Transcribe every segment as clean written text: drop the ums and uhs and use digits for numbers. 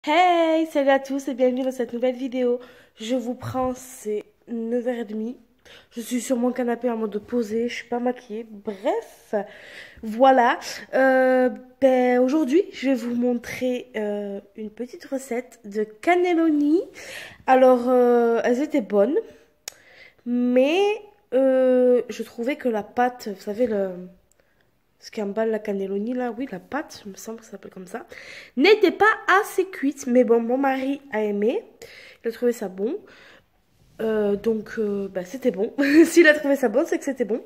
Hey, salut à tous et bienvenue dans cette nouvelle vidéo. Je vous prends, c'est 9h30. Je suis sur mon canapé en mode posé, je suis pas maquillée. Bref, voilà. Aujourd'hui, je vais vous montrer une petite recette de cannelloni. Alors, elles étaient bonnes, mais je trouvais que la pâte, vous savez, ce qui emballe la cannelloni là, oui, la pâte, il me semble que ça s'appelle comme ça, n'était pas assez cuite. Mais bon, mon mari a aimé, il a trouvé ça bon. C'était bon. S'il a trouvé ça bon, c'est que c'était bon.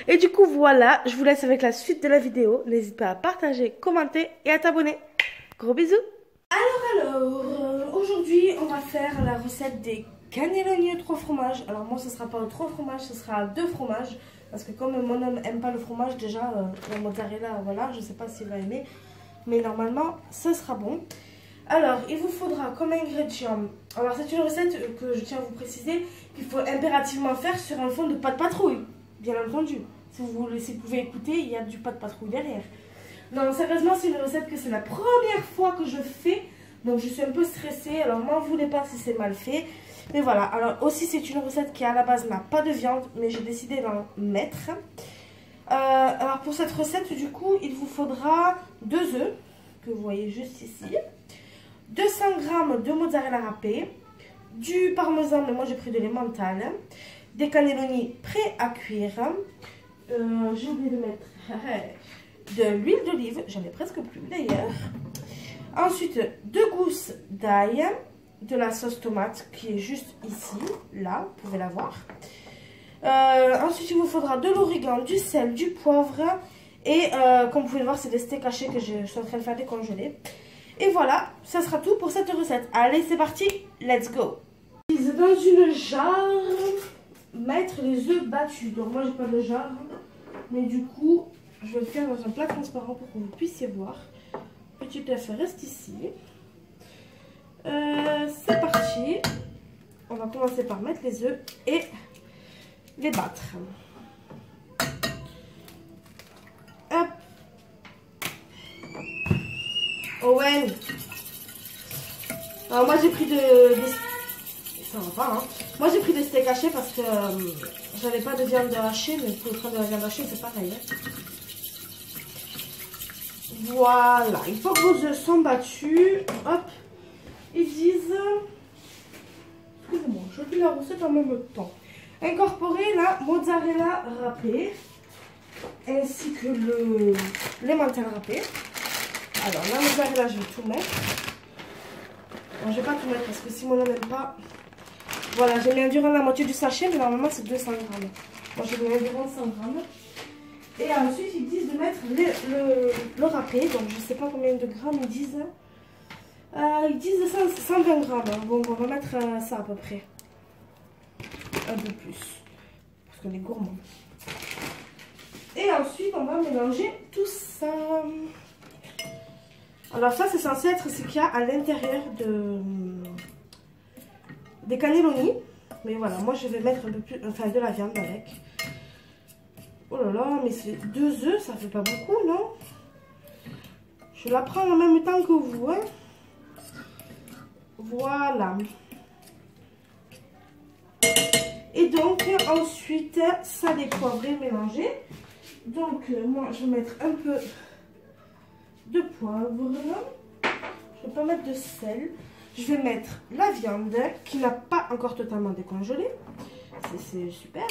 Et du coup, voilà, je vous laisse avec la suite de la vidéo. N'hésite pas à partager, commenter et à t'abonner. Gros bisous. Aujourd'hui, on va faire la recette des cannelloni aux 3 fromages. Alors moi, ce sera pas aux 3 fromages, ce sera à 2 fromages. Parce que comme mon homme aime pas le fromage, déjà, la mozzarella, voilà, je sais pas s'il va aimer. Mais normalement, ce sera bon. Alors, il vous faudra comme ingrédient... Alors, c'est une recette que je tiens à vous préciser qu'il faut impérativement faire sur un fond de pâte patrouille. Bien entendu. Si vous pouvez écouter, il y a du pâte patrouille derrière. Non, sérieusement, c'est une recette que c'est la première fois que je fais. Donc, je suis un peu stressée. Alors, m'en voulez pas si c'est mal fait. Mais voilà. Alors, aussi, c'est une recette qui, à la base, n'a pas de viande. Mais j'ai décidé d'en mettre. Alors, pour cette recette, du coup, il vous faudra 2 œufs. Que vous voyez juste ici. 200 g de mozzarella râpée. Du parmesan, mais moi, j'ai pris de l'emmental. Des cannelloni prêts à cuire. J'ai oublié de mettre... de l'huile d'olive, j'en ai presque plus d'ailleurs. Ensuite, 2 gousses d'ail, de la sauce tomate qui est juste ici, là, vous pouvez la voir. Ensuite, il vous faudra de l'origan, du sel, du poivre et comme vous pouvez le voir, c'est des steaks hachés que je suis en train de faire décongeler. Et voilà, ça sera tout pour cette recette. Allez, c'est parti, let's go. Dans une jarre, mettre les œufs battus. Donc moi, j'ai pas de jarre, mais du coup... je vais le faire dans un plat transparent pour que vous puissiez voir. Petit œuf reste ici. C'est parti. On va commencer par mettre les œufs et les battre. Hop. Owen. Alors moi j'ai pris ça va pas, hein. Moi j'ai pris des steaks hachés parce que j'avais pas de viande hachée, mais pour prendre de la viande hachée c'est pareil, hein. Voilà, une fois que vos œufs sont battus, hop, ils disent, excusez-moi, je lis la recette en même temps. Incorporer la mozzarella râpée, ainsi que l'emmental râpé. Alors, la mozzarella, je vais tout mettre. Bon, je vais pas tout mettre parce que si mon homme n'aime pas, voilà, j'ai mis environ la moitié du sachet, mais normalement c'est 200 g. Moi, j'ai mis environ 100 g. Et ensuite, ils disent de mettre le râpé. Donc, je ne sais pas combien de grammes ils disent. Ils disent 120 grammes. Bon, on va mettre ça à peu près. Un peu plus. Parce qu'on est gourmand. Et ensuite, on va mélanger tout ça. Alors ça, c'est censé être ce qu'il y a à l'intérieur des cannelloni. Mais voilà, moi, je vais mettre un peu plus, enfin, de la viande avec. Oh là là, mais c'est 2 œufs, ça fait pas beaucoup, non? Je la prends en même temps que vous, hein. Voilà. Et donc, ensuite, salé, poivré, mélangé. Donc, moi, je vais mettre un peu de poivre. Je vais pas mettre de sel. Je vais mettre la viande qui n'a pas encore totalement décongelé. C'est super.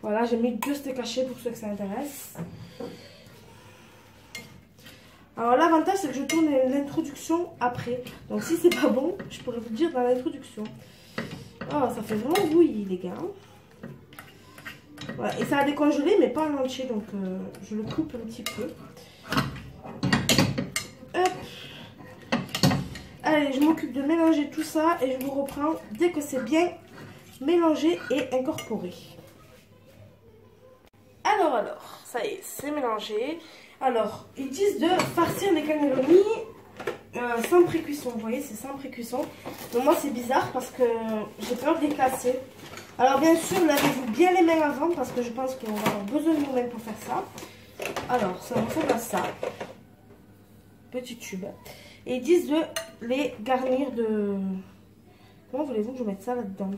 Voilà, j'ai mis 2 steaks hachés pour ceux que ça intéresse. Alors l'avantage, c'est que je tourne l'introduction après. Donc si c'est pas bon, je pourrais vous le dire dans l'introduction. Oh, ça fait vraiment bouilli, les gars. Voilà, et ça a décongelé, mais pas en entier. Donc je le coupe un petit peu. Hop. Allez, je m'occupe de mélanger tout ça et je vous reprends dès que c'est bien mélangé et incorporé. Alors, ça y est, c'est mélangé. Alors, ils disent de farcir les cannelloni sans pré-cuisson. Vous voyez, c'est sans pré-cuisson. Donc moi, c'est bizarre parce que j'ai peur de les casser. Alors, bien sûr, lavez-vous bien les mains avant parce que je pense qu'on va avoir besoin de nos mains pour faire ça. Alors, ça ressemble à ça. Petit tube. Et ils disent de les garnir de... Comment voulez-vous que je mette ça là-dedans?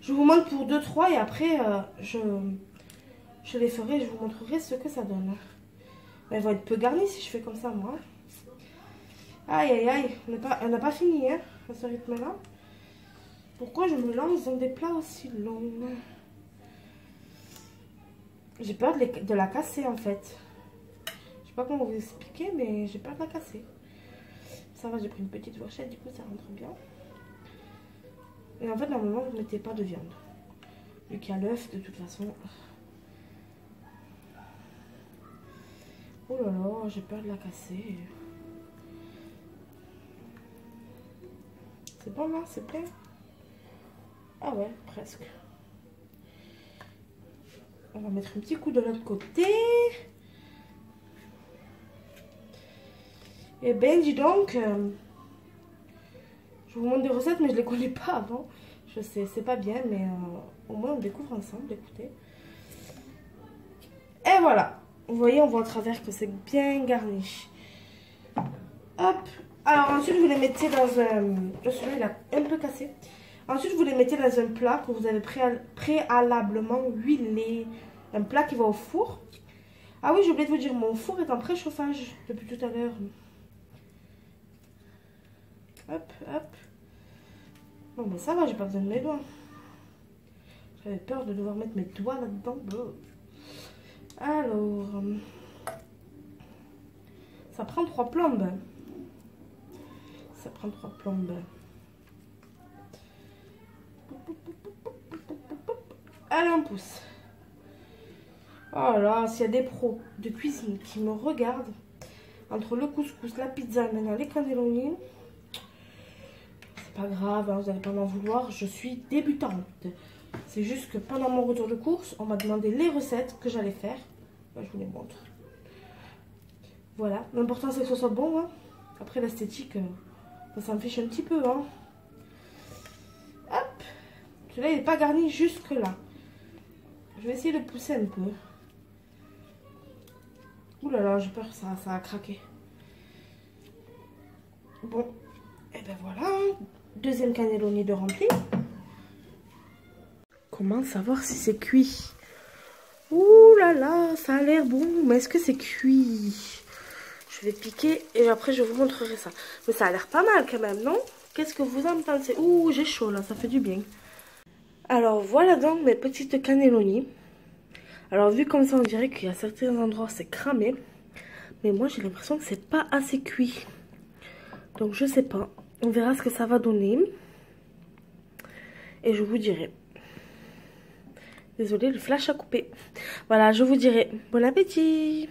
Je vous montre pour 2-3 et après je les ferai, je vous montrerai ce que ça donne. Elles vont être peu garnies si je fais comme ça moi. Aïe aïe aïe, on n'a pas fini hein, à ce rythme-là. Pourquoi je me lance dans des plats aussi longs? J'ai peur de la casser en fait. Je sais pas comment vous expliquer, mais j'ai peur de la casser. Ça va, j'ai pris une petite fourchette, du coup ça rentre bien. Et en fait, normalement, vous ne mettez pas de viande. Vu qu'il y a l'œuf, de toute façon. Oh là là, j'ai peur de la casser. C'est bon là, c'est plein? Ah ouais, presque. On va mettre un petit coup de l'autre côté. Et ben, dis donc, je vous montre des recettes, mais je les connais pas avant. Je sais, c'est pas bien, mais au moins on découvre ensemble, écoutez. Et voilà. Vous voyez, on voit à travers que c'est bien garni. Hop. Alors ensuite, vous les mettez dans un... Celui-là, il a un peu cassé. Ensuite, vous les mettez dans un plat que vous avez préalablement huilé. Un plat qui va au four. Ah oui, j'ai oublié de vous dire, mon four est en préchauffage depuis tout à l'heure. Hop, hop. Non, mais ça va, j'ai pas besoin de mes doigts. J'avais peur de devoir mettre mes doigts là-dedans. Alors, ça prend 3 plombes. Ça prend 3 plombes. Allez, on pousse. Oh là, s'il y a des pros de cuisine qui me regardent, entre le couscous, la pizza, maintenant les cannelloni, c'est pas grave, hein, vous n'allez pas m'en vouloir, je suis débutante. C'est juste que pendant mon retour de course, on m'a demandé les recettes que j'allais faire. Je vous les montre. Voilà, l'important c'est que ce soit bon. Hein. Après l'esthétique, ça me fiche un petit peu. Hein. Hop, celui-là il n'est pas garni jusque là. Je vais essayer de pousser un peu. Ouh là là, j'ai peur que ça a craqué. Bon, et ben voilà. Deuxième cannelloni de rempli. Comment savoir si c'est cuit? Ouh là là, ça a l'air bon, mais est-ce que c'est cuit? Je vais piquer et après je vous montrerai ça. Mais ça a l'air pas mal quand même, non? Qu'est-ce que vous en pensez? Ouh, j'ai chaud là, ça fait du bien. Alors voilà donc mes petites cannelloni. Alors vu comme ça, on dirait qu'il y a certains endroits c'est cramé. Mais moi j'ai l'impression que c'est pas assez cuit. Donc je sais pas. On verra ce que ça va donner. Et je vous dirai. Désolée, le flash a coupé. Voilà, je vous dirai. Bon appétit!